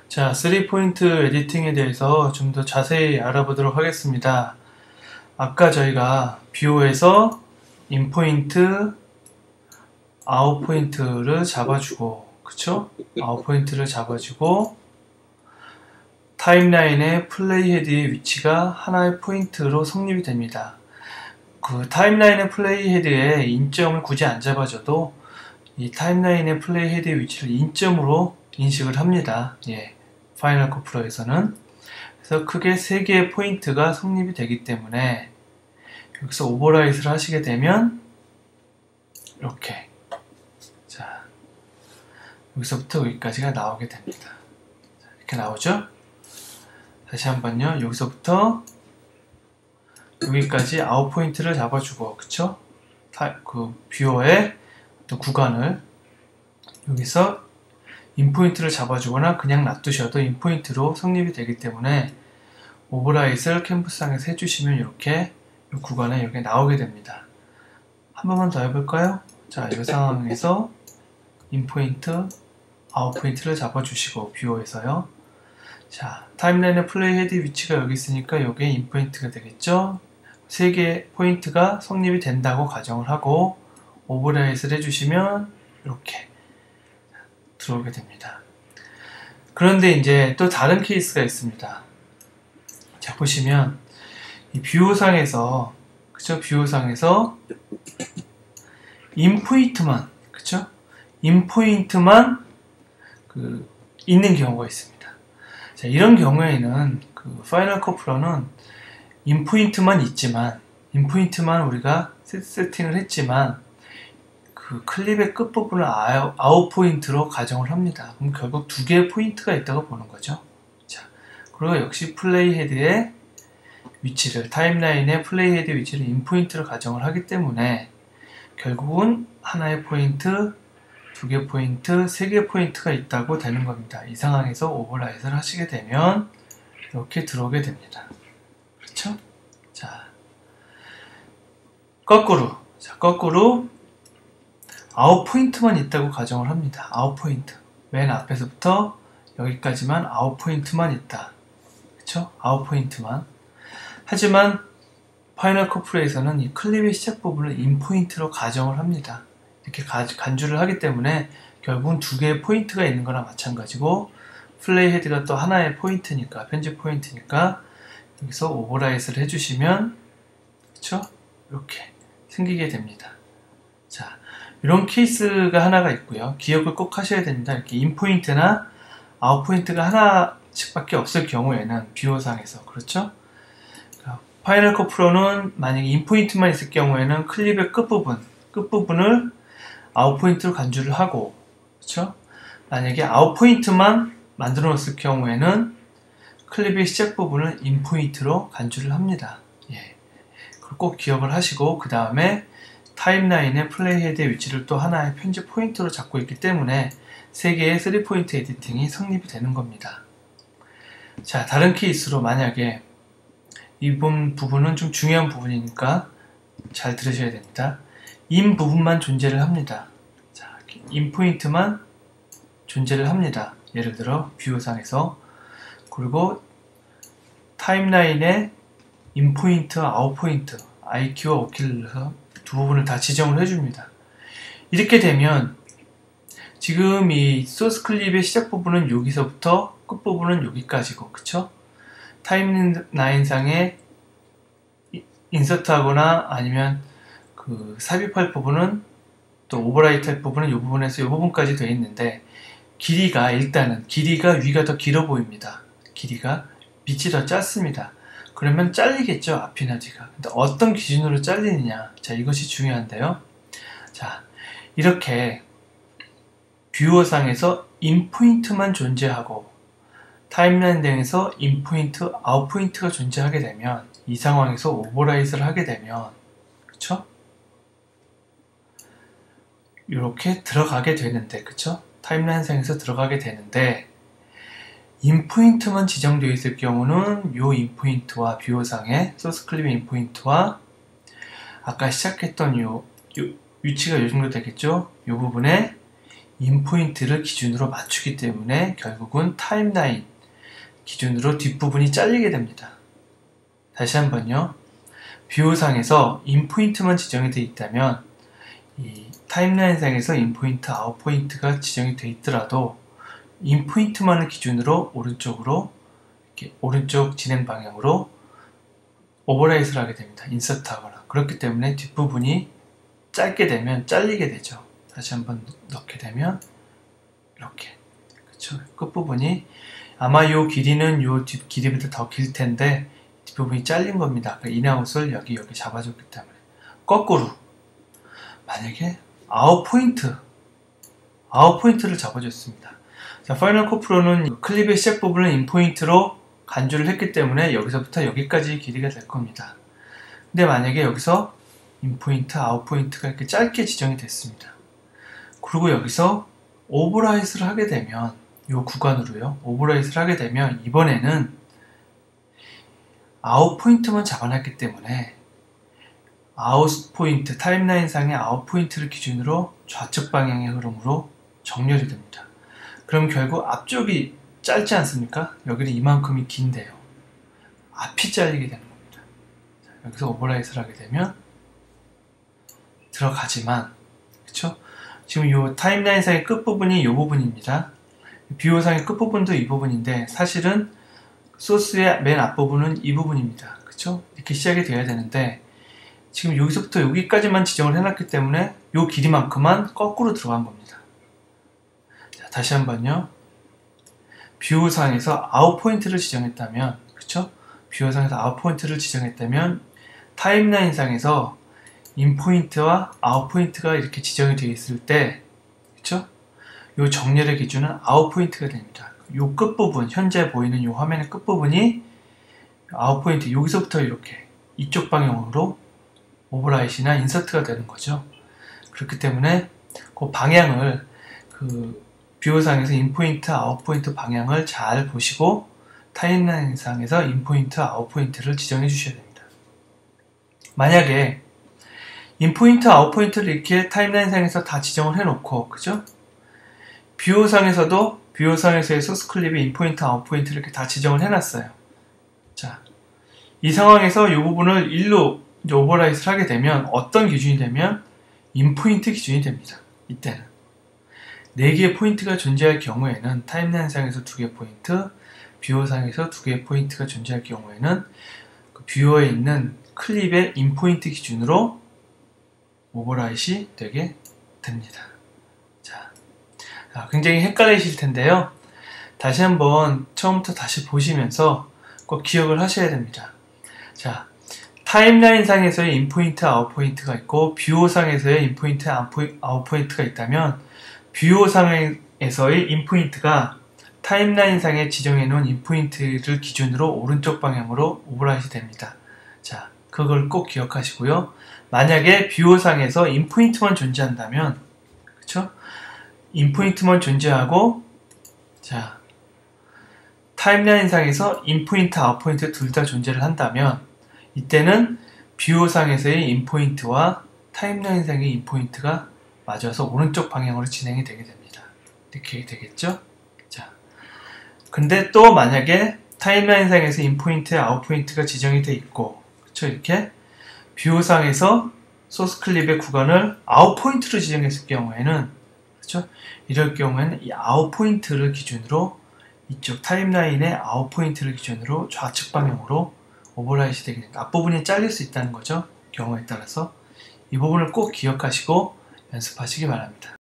자, 3포인트 에디팅에 대해서 좀 더 자세히 알아보도록 하겠습니다. 아까 저희가 뷰에서 인포인트, 아웃포인트를 잡아주고, 그쵸? 아웃포인트를 잡아주고, 타임라인의 플레이헤드의 위치가 하나의 포인트로 성립이 됩니다. 그 타임라인의 플레이헤드의 인점을 굳이 안 잡아줘도 이 타임라인의 플레이헤드의 위치를 인점으로 인식을 합니다. 예, 파이널 컷 프로에서는. 그래서 크게 3개의 포인트가 성립이 되기 때문에 여기서 오버라이트를 하시게 되면 이렇게, 자, 여기서부터 여기까지가 나오게 됩니다. 자, 이렇게 나오죠? 다시 한번요. 여기서부터 여기까지 아웃 포인트를 잡아주고, 그쵸? 그 뷰어의 어떤 구간을 여기서 인포인트를 잡아주거나 그냥 놔두셔도 인포인트로 성립이 되기 때문에 오버라이트를 캔버스상에서 해주시면 이렇게 이 구간에 이렇게 나오게 됩니다. 한 번만 더 해볼까요? 자, 이 상황에서 인포인트, 아웃포인트를 잡아주시고 뷰어에서요. 자, 타임라인의 플레이헤드 위치가 여기 있으니까 이게 인포인트가 되겠죠? 3개의 포인트가 성립이 된다고 가정을 하고 오버라이트를 해주시면 이렇게 들어오게 됩니다. 그런데 이제 또 다른 케이스가 있습니다. 자, 보시면 이 뷰어상에서, 그쵸? 뷰어상에서 인포인트만, 그쵸? 인포인트만 있는 경우가 있습니다. 자, 이런 경우에는 그 파이널 컷 프로는 인포인트만 있지만, 인포인트만 우리가 세팅을 했지만 그 클립의 끝부분을 아웃 포인트로 가정을 합니다. 그럼 결국 2개의 포인트가 있다고 보는 거죠. 자, 그리고 역시 플레이헤드의 위치를, 타임라인의 플레이헤드 위치를 인포인트로 가정을 하기 때문에 결국은 하나의 포인트, 2개 포인트, 3개 포인트가 있다고 되는 겁니다. 이 상황에서 오버라이트를 하시게 되면 이렇게 들어오게 됩니다. 그렇죠? 자, 거꾸로. 자, 거꾸로 아웃 포인트만 있다고 가정을 합니다. 아웃 포인트. 맨 앞에서부터 여기까지만 아웃 포인트만 있다. 그쵸? 아웃 포인트만. 하지만 파이널 컷 프로에서는 이 클립의 시작 부분을 인 포인트로 가정을 합니다. 이렇게 간주를 하기 때문에 결국은 2개의 포인트가 있는 거나 마찬가지고 플레이헤드가 또 하나의 포인트니까, 편집 포인트니까 여기서 오버라이트를 해주시면, 그쵸? 이렇게 생기게 됩니다. 자, 이런 케이스가 하나가 있고요. 기억을 꼭 하셔야 됩니다. 이렇게 인포인트나 아웃포인트가 하나씩밖에 없을 경우에는 뷰어상에서, 그렇죠? 파이널 컷 프로는 만약에 인포인트만 있을 경우에는 클립의 끝부분을 아웃포인트로 간주를 하고, 그렇죠? 만약에 아웃포인트만 만들어 놓았을 경우에는 클립의 시작 부분을 인포인트로 간주를 합니다. 예. 그걸 꼭 기억을 하시고, 그 다음에 타임라인의 플레이헤드의 위치를 또 하나의 편집 포인트로 잡고 있기 때문에 3개의 3포인트 에디팅이 성립이 되는 겁니다. 자, 다른 케이스로 만약에 이 부분은 좀 중요한 부분이니까 잘 들으셔야 됩니다. 인 부분만 존재를 합니다. 자, 인 포인트만 존재를 합니다. 예를 들어 뷰어상에서. 그리고 타임라인의 인 포인트, 아웃 포인트, IQ와 OK에서 2부분을 다 지정을 해줍니다. 이렇게 되면 지금 이 소스 클립의 시작 부분은 여기서부터 끝 부분은 여기까지고, 그쵸? 타임라인상에 인서트 하거나 아니면 그 삽입할 부분은 또 오버라이트 할 부분은 이 부분에서 이 부분까지 되어 있는데, 일단은 길이가 위가 더 길어 보입니다. 길이가 밑이 더 짧습니다. 그러면 잘리겠죠, 앞이나 뒤가. 근데 어떤 기준으로 잘리느냐, 자, 이것이 중요한데요. 자, 이렇게 뷰어상에서 인포인트만 존재하고 타임라인 등에서 인포인트, 아웃포인트가 존재하게 되면 이 상황에서 오버라이트를 하게 되면, 그쵸? 이렇게 들어가게 되는데, 그쵸? 타임라인상에서 들어가게 되는데, 인포인트만 지정되어 있을 경우는 이 인포인트와 뷰어상의 소스 클립의 인포인트와 아까 시작했던 요 위치가 요 정도 되겠죠? 이 부분에 인포인트를 기준으로 맞추기 때문에 결국은 타임라인 기준으로 뒷부분이 잘리게 됩니다. 다시 한번요. 뷰상에서 인포인트만 지정이 되어 있다면 이 타임라인상에서 인포인트, 아웃포인트가 지정이 되어 있더라도 인포인트만을 기준으로 오른쪽으로 이렇게 오른쪽 진행 방향으로 오버라이트를 하게 됩니다. 인서트하거나. 그렇기 때문에 뒷부분이 짧게 되면 잘리게 되죠. 다시 한번 넣게 되면 이렇게, 그쵸? 끝부분이 아마 이 길이는 이 뒷 길이보다 더 길 텐데 뒷부분이 잘린 겁니다. 인아웃을 여기 잡아줬기 때문에. 거꾸로 만약에 아웃포인트를 잡아줬습니다. 자, 파이널 컷 프로는 클립의 시작 부분을 인포인트로 간주를 했기 때문에 여기서부터 여기까지 길이가 될 겁니다. 근데 만약에 여기서 인포인트, 아웃포인트가 이렇게 짧게 지정이 됐습니다. 그리고 여기서 오버라이트를 하게 되면 이 구간으로요. 오버라이트를 하게 되면 이번에는 아웃포인트만 잡아놨기 때문에 아웃포인트, 타임라인상의 아웃포인트를 기준으로 좌측 방향의 흐름으로 정렬이 됩니다. 그럼 결국 앞쪽이 짧지 않습니까? 여기는 이만큼이 긴데요. 앞이 잘리게 되는 겁니다. 자, 여기서 오버라이트를 하게 되면 들어가지만, 그쵸? 지금 이 타임라인상의 끝부분이 이 부분입니다. 뷰어상의 끝부분도 이 부분인데 사실은 소스의 맨 앞부분은 이 부분입니다. 그쵸? 이렇게 시작이 돼야 되는데 지금 여기서부터 여기까지만 지정을 해놨기 때문에 이 길이만큼만 거꾸로 들어간 겁니다. 자, 다시 한번요. 뷰어상에서 아웃포인트를 지정했다면, 그쵸? 뷰어상에서 아웃포인트를 지정했다면 타임라인상에서 인포인트와 아웃포인트가 이렇게 지정이 되어 있을 때, 그쵸? 이 정렬의 기준은 아웃포인트가 됩니다. 이 끝부분, 현재 보이는 이 화면의 끝부분이 아웃포인트, 여기서부터 이렇게 이쪽 방향으로 오버라이트나 인서트가 되는 거죠. 그렇기 때문에 그 방향을, 뷰어상에서 인포인트, 아웃포인트 방향을 잘 보시고 타임라인상에서 인포인트, 아웃포인트를 지정해 주셔야 됩니다. 만약에 인포인트, 아웃포인트를 이렇게 타임라인상에서 다 지정을 해놓고, 그죠? 뷰어상에서도 뷰어상에서의 소스 클립의 인포인트, 아웃포인트를 이렇게 다 지정을 해놨어요. 자, 이 상황에서 이 부분을 1로 이제 오버라이트를 하게 되면 어떤 기준이 되면 인포인트 기준이 됩니다. 이때는 4개의 포인트가 존재할 경우에는 타임라인상에서 2개의 포인트, 뷰어상에서 2개의 포인트가 존재할 경우에는 그 뷰어에 있는 클립의 인포인트 기준으로 오버라이트이 되게 됩니다. 자, 굉장히 헷갈리실 텐데요. 다시 한번 처음부터 다시 보시면서 꼭 기억을 하셔야 됩니다. 자, 타임라인상에서의 인포인트, 아웃포인트가 있고 뷰어상에서의 인포인트, 아웃포인트가 있다면 뷰어상에서의 인포인트가 타임라인상에 지정해놓은 인포인트를 기준으로 오른쪽 방향으로 오버라이트 됩니다. 자, 그걸 꼭 기억하시고요. 만약에 뷰어상에서 인포인트만 존재한다면, 그쵸? 인포인트만 존재하고, 자, 타임라인상에서 인포인트, 아웃포인트 둘 다 존재를 한다면, 이때는 뷰어상에서의 인포인트와 타임라인상의 인포인트가 맞아서 오른쪽 방향으로 진행이 되게 됩니다. 이렇게 되겠죠? 자, 근데 또 만약에 타임라인상에서 인포인트, 아웃포인트가 지정이 돼 있고, 그쵸? 이렇게 뷰어상에서 소스 클립의 구간을 아웃포인트로 지정했을 경우에는, 그쵸? 이럴 경우에는 이 아웃포인트를 기준으로 이쪽 타임라인의 아웃포인트를 기준으로 좌측 방향으로 오버라이트 되게 됩니다. 앞부분이 잘릴 수 있다는 거죠. 경우에 따라서 이 부분을 꼭 기억하시고 연습하시기 바랍니다.